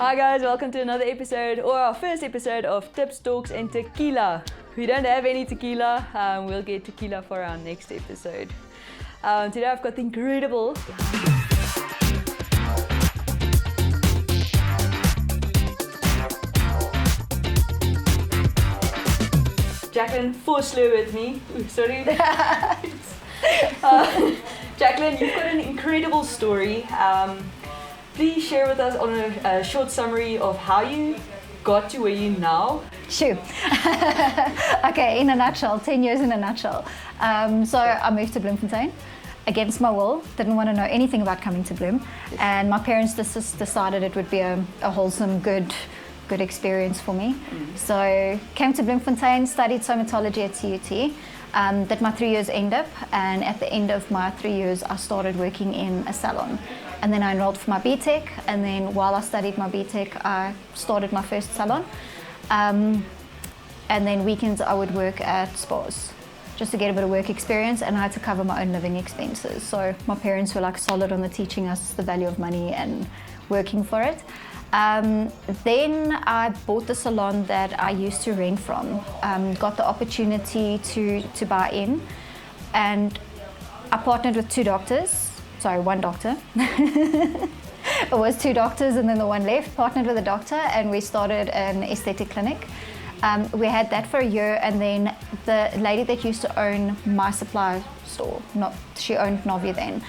Hi guys, welcome to another episode, or our first episode of Tips, Talks and Tequila. We don't have any tequila, we'll get tequila for our next episode. Today I've got the incredible Jaclyn Vosloo with me. Ooh, sorry. Jaclyn, you've got an incredible story. Please share with us on a short summary of how you got to where you now. Sure. Okay, in a nutshell, 10 years in a nutshell. So I moved to Bloemfontein against my will. Didn't want to know anything about coming to Bloem. And my parents just decided it would be a wholesome, good experience for me. So came to Bloemfontein, studied somatology at CUT. Did my 3 years end up, and at the end of my 3 years I started working in a salon. And then I enrolled for my BTech, and then while I studied my BTech I started my first salon. And then weekends I would work at spas just to get a bit of work experience, and I had to cover my own living expenses. So my parents were like solid on the teaching us the value of money and working for it. Then I bought the salon that I used to rent from, got the opportunity to buy in, and I partnered with one doctor. It was two doctors and then the one left, partnered with a doctor, and we started an aesthetic clinic. We had that for a year, and then the lady that used to own my supply store, she owned Nov-U then,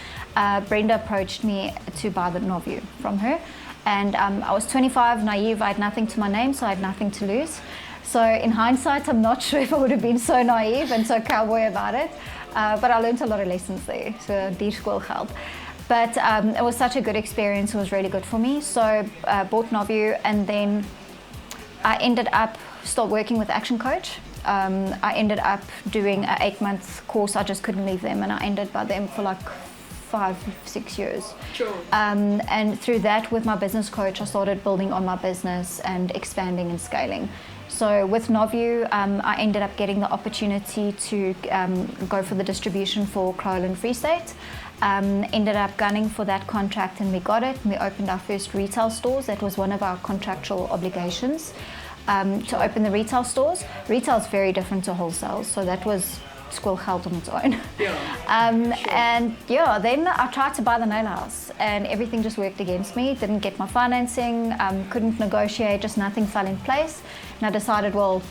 Brenda approached me to buy the Nov-U from her. And I was 25, naive, I had nothing to my name, so I had nothing to lose. So in hindsight, I'm not sure if I would have been so naive and so cowboy about it, but I learned a lot of lessons there, so die school geld. But it was such a good experience, it was really good for me. So bought Nov-U, and then I ended up still working with Action Coach. I ended up doing an 8-month course, I just couldn't leave them, and I ended by them for like 5-6 years. Sure. And through that, with my business coach, I started building on my business and expanding and scaling. So with Nov-U, I ended up getting the opportunity to go for the distribution for Kryolan Free State. Ended up gunning for that contract, and we got it. We opened our first retail stores. That was one of our contractual obligations, to open the retail stores. Retail is very different to wholesale, so that was school held on its own. Yeah. And yeah, then I tried to buy the nail house, and everything just worked against me. Didn't get my financing, couldn't negotiate, just nothing fell in place. And I decided, well,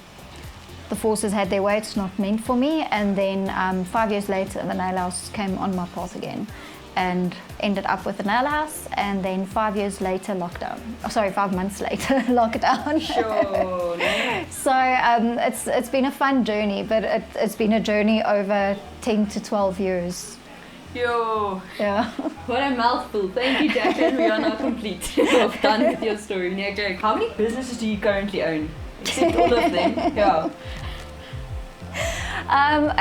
the forces had their way, it's not meant for me. And then 5 years later, the nail house came on my path again, and ended up with the nail house. And then 5 years later, 5 months later, lockdown. Sure. So it's been a fun journey, but it's been a journey over 10 to 12 years. Yo. Yeah. What a mouthful. Thank you, Jaclyn. We are now complete. We're done with your story. Now, Jack, how many businesses do you currently own? Except all of them. Yeah.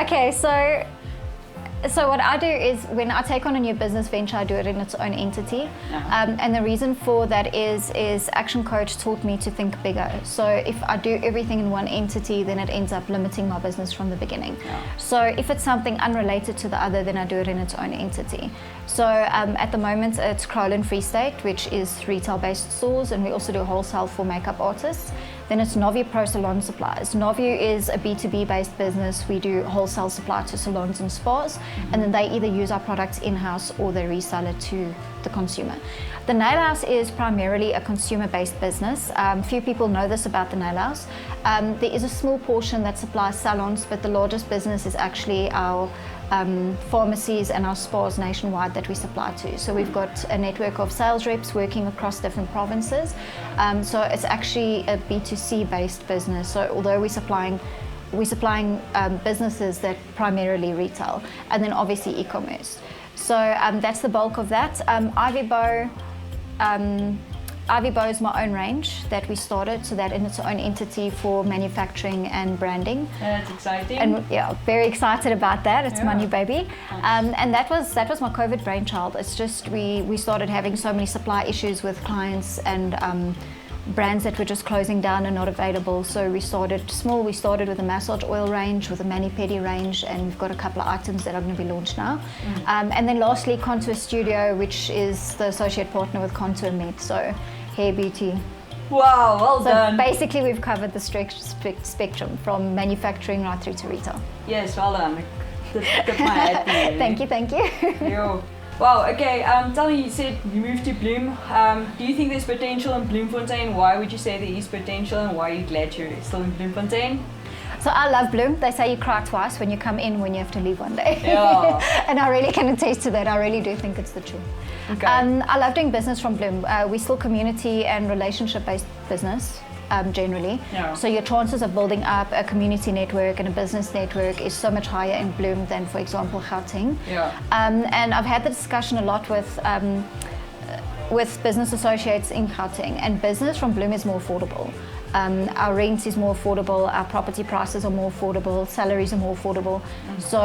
Okay, so what I do is when I take on a new business venture, I do it in its own entity. And the reason for that is Action Coach taught me to think bigger. So if I do everything in one entity, then it ends up limiting my business from the beginning. So if it's something unrelated to the other, then I do it in its own entity. So at the moment, it's Kryolan Free State, which is retail-based stores, and we also do wholesale for makeup artists. Then it's Nov-U Pro Salon Supplies. Nov-U is a B2B based business. We do wholesale supply to salons and spas, and then they either use our products in-house or they resell it to the consumer. The nail house is primarily a consumer-based business. Few people know this about the nail house. There is a small portion that supplies salons, but the largest business is actually our pharmacies and our spas nationwide that we supply to. So we've got a network of sales reps working across different provinces. So it's actually a B2C based business. So although we're supplying businesses that primarily retail, and then obviously e-commerce. So that's the bulk of that. Ivy Beau is my own range that we started, so that in its own entity for manufacturing and branding. That's exciting. And yeah, very excited about that. It's my new baby. And that was my COVID brainchild. It's just we started having so many supply issues with clients and brands that were just closing down and not available. So we started small. We started with a massage oil range, with a mani-pedi range, and we've got a couple of items that are going to be launched now. And then lastly, Contour Studio, which is the associate partner with Contour Med. So hair beauty. Wow, well So done. basically we've covered the spectrum from manufacturing right through to retail. Yes, well done. Tip my hat to you. Thank you, thank you. Yo. Wow, okay, tell me, you said you moved to Bloem. Do you think there's potential in Bloemfontein? Why would you say there is potential, and why are you glad you're still in Bloemfontein? So I love Bloem. They say you cry twice, when you come in, when you have to leave one day. Yeah. And I really can attest to that. I really do think it's the truth. Okay. I love doing business from Bloem. We're still community and relationship-based business. Generally. Yeah. So your chances of building up a community network and a business network is so much higher in Bloem than, for example, Gauteng. Yeah. And I've had the discussion a lot with business associates in Gauteng, and business from Bloem is more affordable. Our rent is more affordable, our property prices are more affordable, salaries are more affordable. So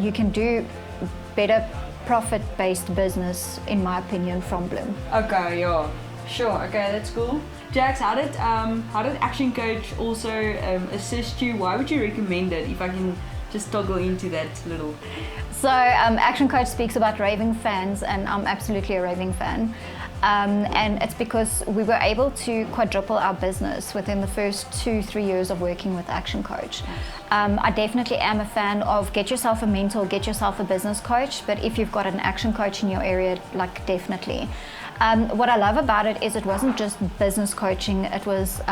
you can do better profit-based business, in my opinion, from Bloem. Okay, yeah. Sure, okay, that's cool. Jax, how did Action Coach also assist you? Why would you recommend it, if I can just toggle into that little? So Action Coach speaks about raving fans, and I'm absolutely a raving fan. And it's because we were able to quadruple our business within the first 2-3 years of working with Action Coach. I definitely am a fan of get yourself a mentor, get yourself a business coach, but if you've got an Action Coach in your area, like definitely. What I love about it is it wasn't just business coaching, it was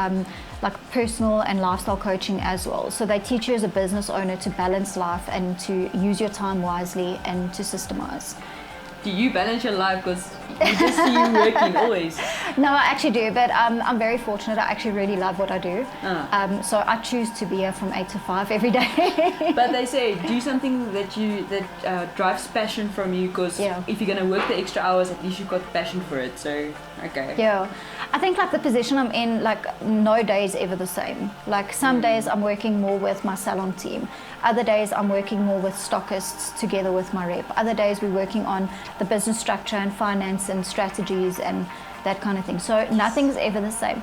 like personal and lifestyle coaching as well. So they teach you as a business owner to balance life and to use your time wisely and to systemize. Do you balance your life? Because we just see you working always. No, I actually do, but I'm very fortunate. I actually really love what I do. So I choose to be here from 8 to 5 every day. But they say do something that drives passion from you, because if you're going to work the extra hours, at least you've got passion for it. So, okay. Yeah. I think like the position I'm in, like no day is ever the same. Like some days I'm working more with my salon team. Other days I'm working more with stockists together with my rep. Other days we're working on the business structure and finance and strategies and that kind of thing. So nothing's ever the same.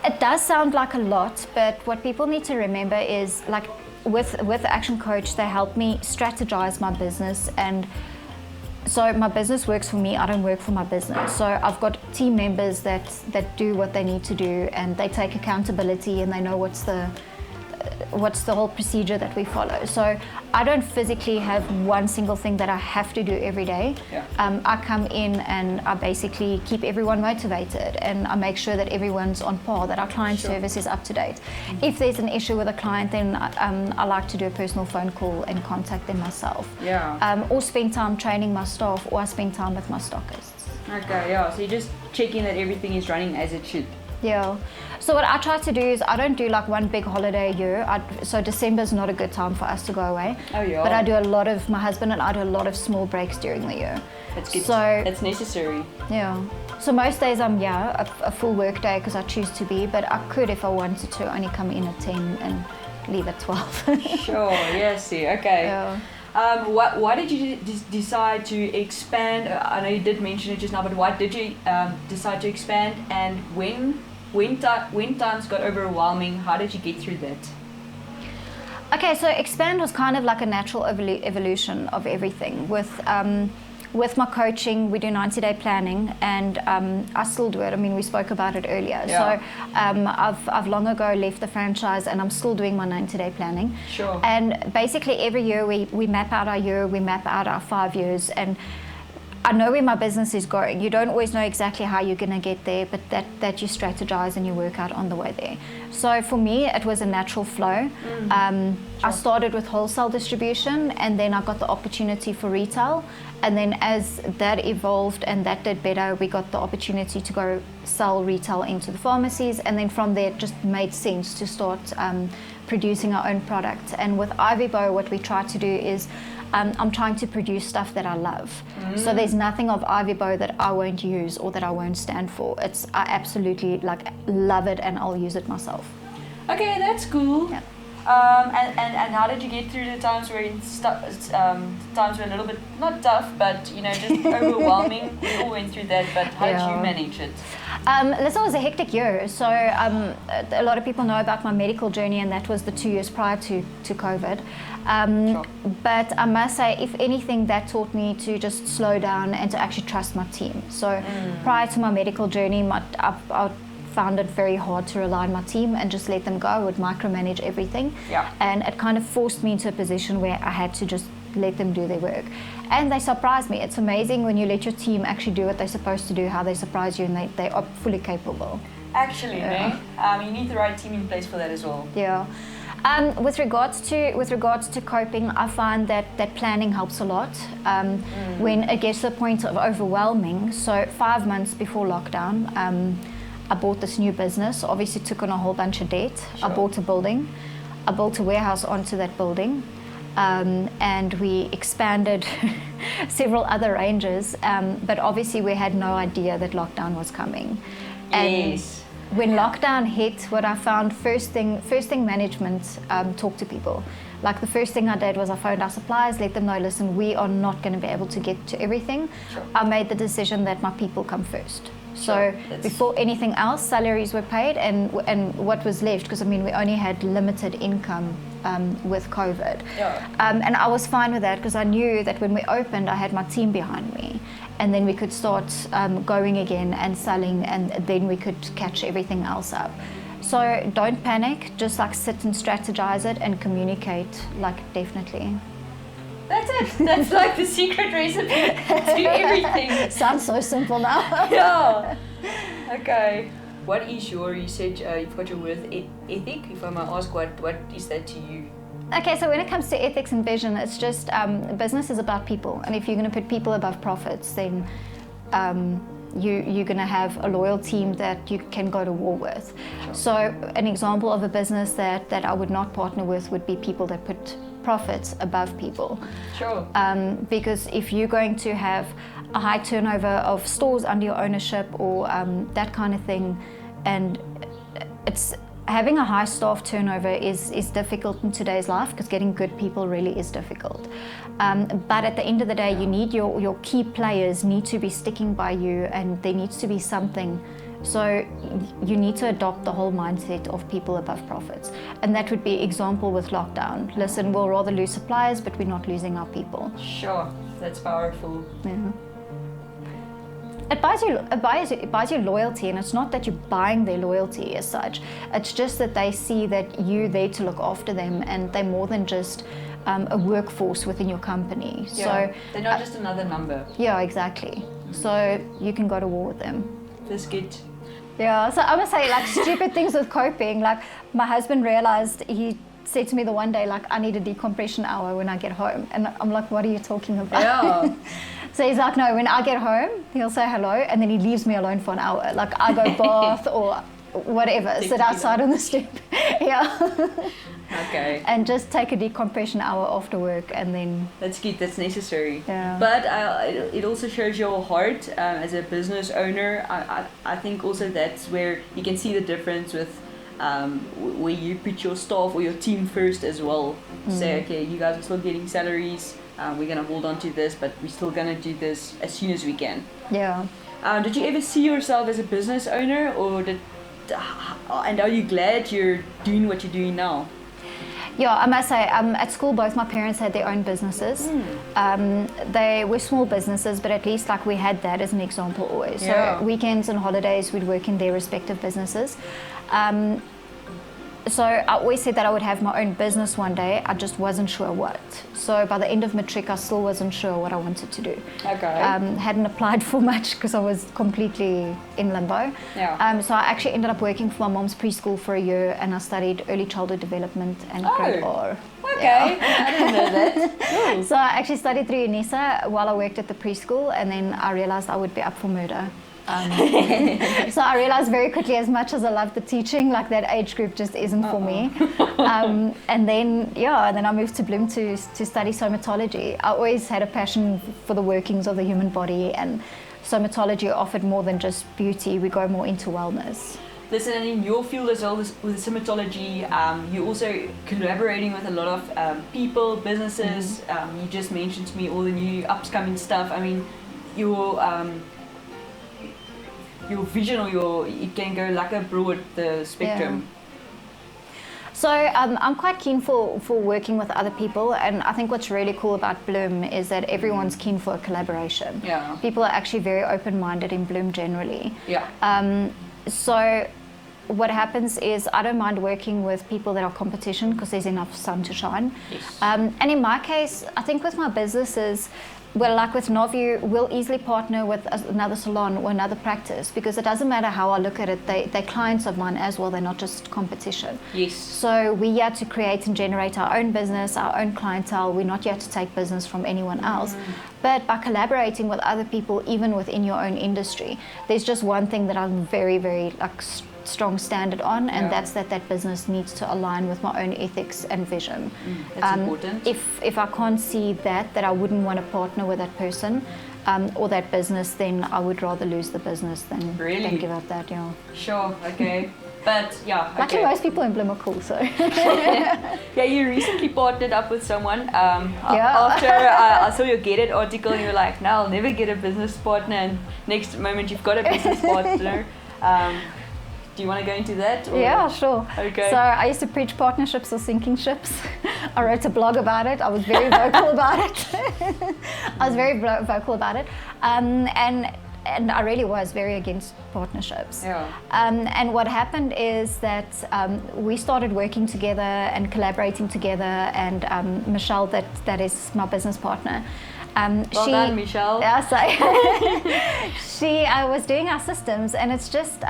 It does sound like a lot, but what people need to remember is like with Action Coach, they help me strategize my business, and so my business works for me, I don't work for my business. So I've got team members that do what they need to do, and they take accountability, and they know what's the whole procedure that we follow. So I don't physically have one single thing that I have to do every day. I come in and I basically keep everyone motivated, and I make sure that everyone's on par, that our client service is up to date. If there's an issue with a client, then I like to do a personal phone call and contact them myself. Or spend time training my staff, or I spend time with my stockists. Okay, yeah, so you're just checking that everything is running as it should. Yeah. So what I try to do is I don't do like one big holiday a year. So December is not a good time for us to go away. Oh yeah. But I do a lot of, my husband and I do a lot of small breaks during the year. That's good. So that's necessary. Yeah. So most days I'm a full work day because I choose to be, but I could, if I wanted to, only come in at 10 and leave at 12. Sure. Yes. Okay. Yeah. Why did you decide to expand? I know you did mention it just now, but why did you decide to expand? And when times got overwhelming, how did you get through that? Okay, so expand was kind of like a natural evolution of everything. With my coaching, we do 90-day planning, and I still do it. I mean, we spoke about it earlier. Yeah. So I've long ago left the franchise, and I'm still doing my 90-day planning. Sure. And basically every year we map out our year, we map out our 5 years, and I know where my business is going. You don't always know exactly how you're going to get there, but that you strategize and you work out on the way there. So for me, it was a natural flow. I started with wholesale distribution, and then I got the opportunity for retail. And then as that evolved and that did better, we got the opportunity to go sell retail into the pharmacies. And then from there, it just made sense to start producing our own product. And with Beau, what we try to do is I'm trying to produce stuff that I love. So there's nothing of Beau that I won't use or that I won't stand for. I absolutely love it, and I'll use it myself. Okay, that's cool. Yeah. And how did you get through the times where times were a little bit not tough, but just overwhelming? We all went through that, but how did you manage it? Listen, it was a hectic year. So a lot of people know about my medical journey, and that was the 2 years prior to COVID. Sure. But I must say, if anything, that taught me to just slow down and to actually trust my team. So prior to my medical journey, I found it very hard to rely on my team and just let them go. I would micromanage everything. Yeah. And it kind of forced me into a position where I had to just let them do their work. And they surprised me. It's amazing when you let your team actually do what they're supposed to do, how they surprise you, and they are fully capable. Actually, you need the right team in place for that as well. Yeah. With regards to coping, I find that planning helps a lot. When it gets to the point of overwhelming, so 5 months before lockdown, I bought this new business. Obviously took on a whole bunch of debt. Sure. I bought a building. I built a warehouse onto that building. And we expanded several other ranges. But obviously we had no idea that lockdown was coming. Yes. And when lockdown hit, what I found, first thing management talk to people. Like the first thing I did was I phoned our suppliers, let them know, listen, we are not going to be able to get to everything. Sure. I made the decision that my people come first. Sure. So before anything else, salaries were paid, and what was left, because we only had limited income with COVID. Yeah. And I was fine with that because I knew that when we opened, I had my team behind me, and then we could start going again and selling, and then we could catch everything else up. So don't panic, just sit and strategize it and communicate, definitely. That's it. That's like the secret recipe to everything. Sounds so simple now. Yeah. Okay. What is you said you've got your worth ethic. If I might ask, what is that to you? Okay, so when it comes to ethics and vision, it's just business is about people. And if you're going to put people above profits, then you're going to have a loyal team that you can go to war with. Sure. So an example of a business that I would not partner with would be people that put profits above people. Sure. Because if you're going to have a high turnover of stores under your ownership or that kind of thing, and it's having a high staff turnover is difficult in today's life, because getting good people really is difficult. But at the end of the day, you need your key players need to be sticking by you, and there needs to be something. So you need to adopt the whole mindset of people above profits. And that would be example with lockdown. Listen, we'll rather lose suppliers, but we're not losing our people. Sure, that's powerful. Yeah. It buys you loyalty, and it's not that you're buying their loyalty as such. It's just that they see that you're there to look after them, and they're more than just a workforce within your company. Yeah, so they're not just another number. Yeah, exactly. So you can go to war with them. That's good. Yeah, so I'm gonna say stupid things with coping. My husband realized, he said to me the one day, I need a decompression hour when I get home. And I'm like, what are you talking about? Yeah. So he's like, no, when I get home, he'll say hello, and then he leaves me alone for an hour. I go bath or whatever, sit outside on the stoep. Yeah. Okay. And just take a decompression hour after work, and then... That's good, that's necessary. Yeah. But it also shows your heart as a business owner. I think also that's where you can see the difference with where you put your staff or your team first as well. Say, okay, you guys are still getting salaries, we're going to hold on to this, but we're still going to do this as soon as we can. Yeah. Did you ever see yourself as a business owner, and are you glad you're doing what you're doing now? Yeah, I must say, at school, both my parents had their own businesses. They were small businesses, but at least we had that as an example always. Yeah. So weekends and holidays, we'd work in their respective businesses. So I always said that I would have my own business one day. I just wasn't sure what. So by the end of matric, I still wasn't sure what I wanted to do. Okay. Hadn't applied for much because I was completely in limbo. Yeah. So I actually ended up working for my mom's preschool for a year, and I studied early childhood development and grade R. Okay. Yeah. I didn't know that. Cool. So I actually studied through UNISA while I worked at the preschool, and then I realized I would be up for murder. So I realized very quickly, as much as I love the teaching, that age group just isn't for me. And then I moved to Bloem to study somatology. I always had a passion for the workings of the human body, and somatology offered more than just beauty. We go more into wellness. Listen, and in your field as well with cinematology, you're also collaborating with a lot of people, businesses. You just mentioned to me all the new upcoming stuff. I mean, your vision or it can go like a broad the spectrum. Yeah. So I'm quite keen for working with other people, and I think what's really cool about Bloem is that everyone's keen for a collaboration. Yeah. People are actually very open-minded in Bloem generally. Yeah. So what happens is I don't mind working with people that are competition because there's enough sun to shine. Yes. And in my case, I think with my businesses, well, like with Nov-U, we'll easily partner with another salon or another practice because it doesn't matter how I look at it, they're clients of mine as well, they're not just competition. Yes. So we're here to create and generate our own business, our own clientele. We're not here to take business from anyone else. But by collaborating with other people, even within your own industry, there's just one thing that I'm very, very strong standard on, and that's that business needs to align with my own ethics and vision. That's important. If I can't see that I wouldn't want to partner with that person or that business, then I would rather lose the business than give up that. Yeah. Sure. Okay. But yeah. Okay. Luckily, most people in Bloem are cool. So. Yeah, you recently partnered up with someone. After I saw your Get It article, you were like, "No, I'll never get a business partner," and next moment you've got a business partner. Do you want to go into that? Or? Yeah, sure. Okay. So I used to preach partnerships or sinking ships. I wrote a blog about it. I was very vocal about it. And I really was very against partnerships. Yeah. And what happened is that we started working together and collaborating together, and Michelle, that is my business partner. Well done, Michelle. Yeah, so she was doing our systems, and it's just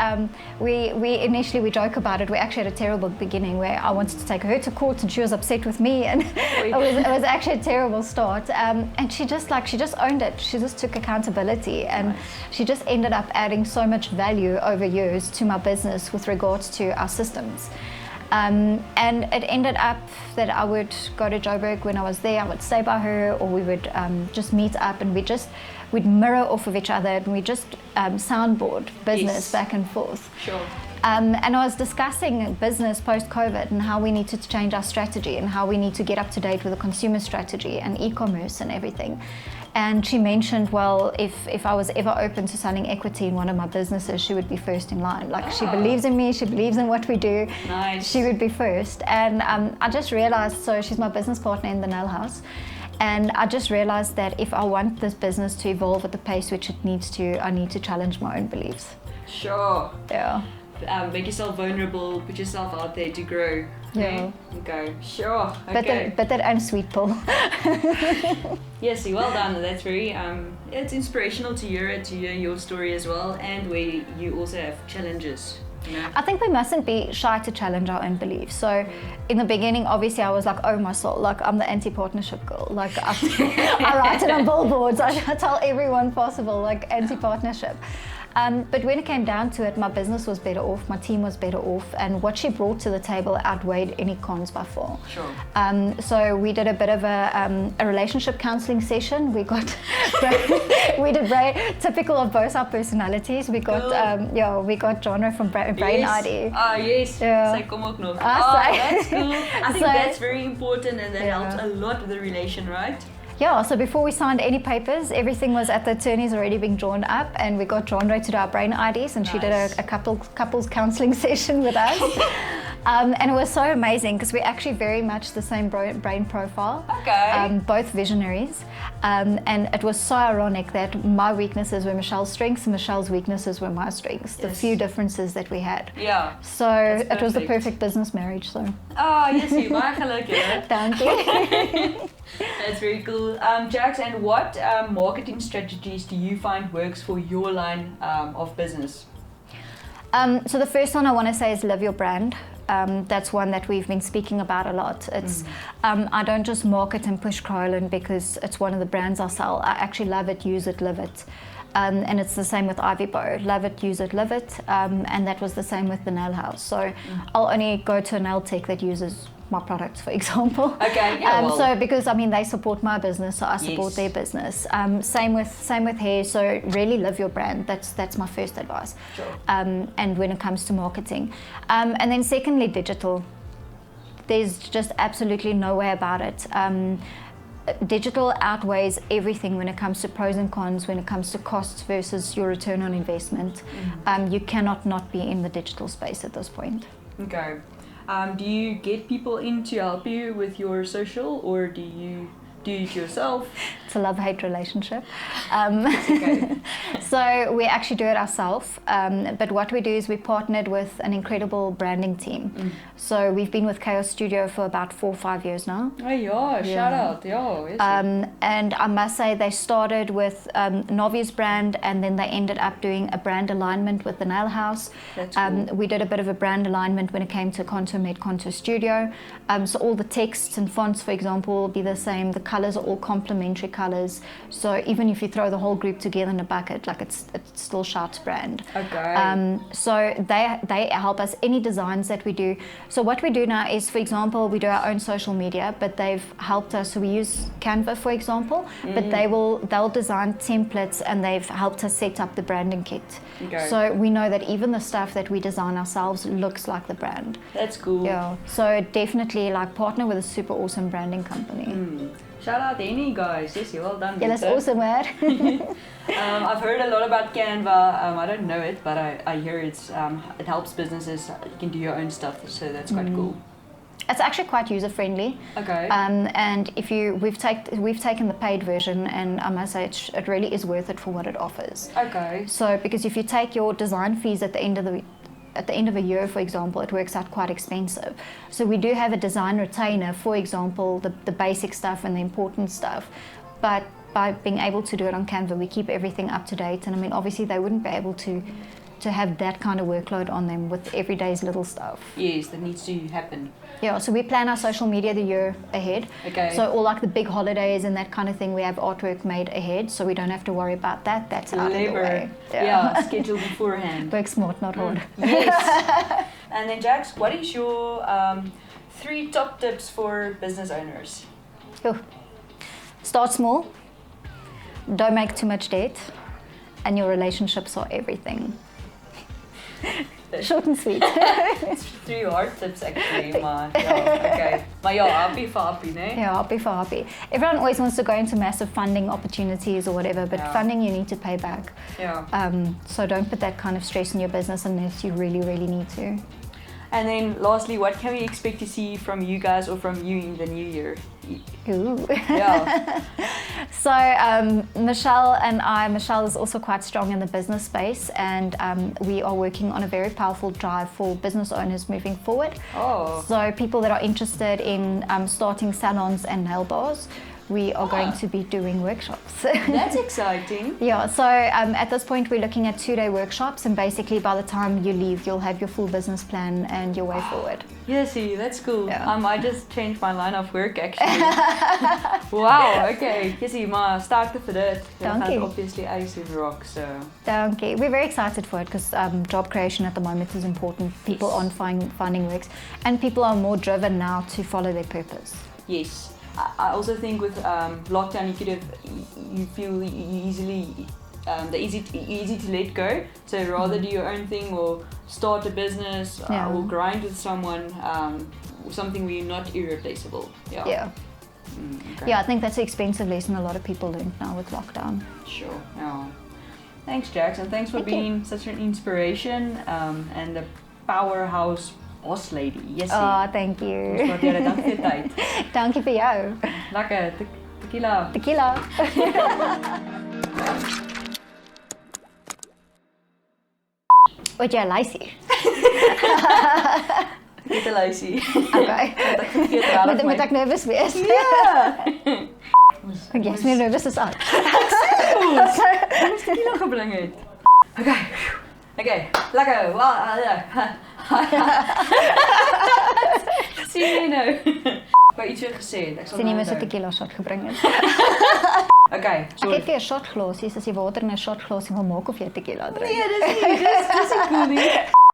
we initially joke about it. We actually had a terrible beginning where I wanted to take her to court, and she was upset with me, and it was actually a terrible start. And she just owned it. She just took accountability, and she just ended up adding so much value over years to my business with regards to our systems. And it ended up that I would go to Joburg when I was there. I would stay by her, or we would just meet up, and we'd mirror off of each other, and we just soundboard business back and forth. Sure. And I was discussing business post-COVID and how we need to change our strategy and how we need to get up to date with the consumer strategy and e-commerce and everything. And she mentioned, well, if I was ever open to selling equity in one of my businesses, she would be first in line. Like, she believes in me, she believes in what we do. Nice. She would be first. And I just realized, so she's my business partner in the nail house. And I just realized that if I want this business to evolve at the pace which it needs to, I need to challenge my own beliefs. Sure. Yeah. Make yourself vulnerable, put yourself out there to grow. Yeah. Okay. Sure. Okay. But that I'm sweet, Paul. Yes, well done. That's very it's inspirational to hear your story as well, and where you also have challenges. You know? I think we mustn't be shy to challenge our own beliefs. So in the beginning, obviously I was like, oh my soul, like I'm the anti-partnership girl. Like I write it on billboards. I tell everyone possible, like anti-partnership. But when it came down to it, my business was better off, my team was better off, and what she brought to the table outweighed any cons by far. Sure. So we did a bit of a relationship counseling session. We got, we did very typical of both our personalities. We got, we got genre from Brain ID. Ah, yes. Yeah. Sy kom ook nog. That's cool. I think that's very important, and that helps a lot with the relation, right? Yeah, so before we signed any papers, everything was at the attorneys already being drawn up, and we got genre to do our brain IDs, and she did a couples counseling session with us. And it was so amazing because we're actually very much the same brain profile. Okay. Both visionaries. And it was so ironic that my weaknesses were Michelle's strengths and Michelle's weaknesses were my strengths. The few differences that we had. Yeah. So it was the perfect business marriage. So. Oh, yes, you baie geluk. Thank you. That's very cool. Jax, and what marketing strategies do you find works for your line of business? So the first one I want to say is live your brand. That's one that we've been speaking about a lot. It's I don't just market and push Kryolan because it's one of the brands I sell. I actually love it, use it, live it. And it's the same with Beau. Love it, use it, live it. And that was the same with the nail house. So I'll only go to a nail tech that uses my products, for example. Okay, yeah, well. So because I mean they support my business, so I support their business. Same with hair. So really live your brand. That's my first advice. Sure. And when it comes to marketing, and then secondly, digital. There's just absolutely no way about it. Digital outweighs everything when it comes to pros and cons, when it comes to costs versus your return on investment. You cannot not be in the digital space at this point. Okay. Do you get people in to help you with your social, or do you do it yourself? It's a love-hate relationship. Okay. So we actually do it ourselves, but what we do is we partnered with an incredible branding team. So we've been with Chaos Studio for about 4 or 5 years now. Oh yeah, shout out, yes. And I must say they started with Nov-U's brand, and then they ended up doing a brand alignment with the Nail House. That's cool. We did a bit of a brand alignment when it came to Contour Made Contour Studio. So all the texts and fonts, for example, will be the same. The colors are all complementary colors. So even if you throw the whole group together in a bucket, like it still shouts brand. Okay. So they help us any designs that we do. So what we do now is, for example, we do our own social media, but they've helped us. So we use Canva, for example, but they'll design templates, and they've helped us set up the branding kit. Okay. So we know that even the stuff that we design ourselves looks like the brand. That's cool. Yeah. So definitely like partner with a super awesome branding company. Shout out Annie, guys. Yes, well done. Yeah, that's awesome, man. I've heard a lot about Canva. I don't know it, but I hear it helps businesses. You can do your own stuff, so that's quite cool. It's actually quite user friendly. Okay. And if we've taken the paid version, and I must say it really is worth it for what it offers. Okay. So because if you take your design fees at the end of a year, for example, it works out quite expensive. So we do have a design retainer, for example, the basic stuff and the important stuff. But by being able to do it on Canva, we keep everything up to date. And I mean, obviously they wouldn't be able to have that kind of workload on them with everyday's little stuff. Yes, that needs to happen. Yeah, so we plan our social media the year ahead. Okay. So all like the big holidays and that kind of thing, we have artwork made ahead, so we don't have to worry about that. That's out of the way. Yeah, schedule beforehand. Work smart, not hard. Yes. And then Jax, what is your 3 top tips for business owners? Yo. Start small, don't make too much debt, and your relationships are everything. Short and sweet. It's 3 hard tips actually, maar okay. Maar ja, happy for happy, ne? Yeah, happy for happy. Everyone always wants to go into massive funding opportunities or whatever, but funding you need to pay back. Yeah. So don't put that kind of stress in your business unless you really, really need to. And then lastly, what can we expect to see from you guys or from you in the new year? Ooh. Yeah. So Michelle is also quite strong in the business space, and we are working on a very powerful drive for business owners moving forward. Oh. So people that are interested in starting salons and nail bars, we are going to be doing workshops. That's exciting. Yeah, so at this point we're looking at 2-day workshops, and basically by the time you leave you'll have your full business plan and your way forward. Yeah, see, that's cool. Yeah. I just changed my line of work actually. Wow, okay. Jessie, maar sterkte vir dit. Jy gaan obviously ice and rock, so. Dankie. We're very excited for it because job creation at the moment is important. People aren't finding works, and people are more driven now to follow their purpose. Yes. I also think with lockdown, you feel easily easy to let go. So rather do your own thing or start a business or grind with someone, something where you're not irreplaceable. Yeah. Yeah. Okay. Yeah, I think that's an expensive lesson a lot of people learn now with lockdown. Sure. Yeah. Thanks, Jax, and thanks for being such an inspiration and a powerhouse boss lady. Yes. Oh, thank you. Dankie vir jou tyd. Dankie vir jou. Lekker. Tequila. Tequila. Wat jy lysie? Ek het 'n lysie. Okay. Moet ek nervous wees? Ja. Ek is meer nervous as ek. Ons tequila gebring het. Okay, lekker. Sien jy nou? Wat iets weer gesê het. Ek sal Sien jy my so tequila shot gebring het? Okay, so. Ek het vir 'n shot glasie, as jy water in 'n shot glasie wil maak of jy tequila drink. Nee, dis nie cool nie.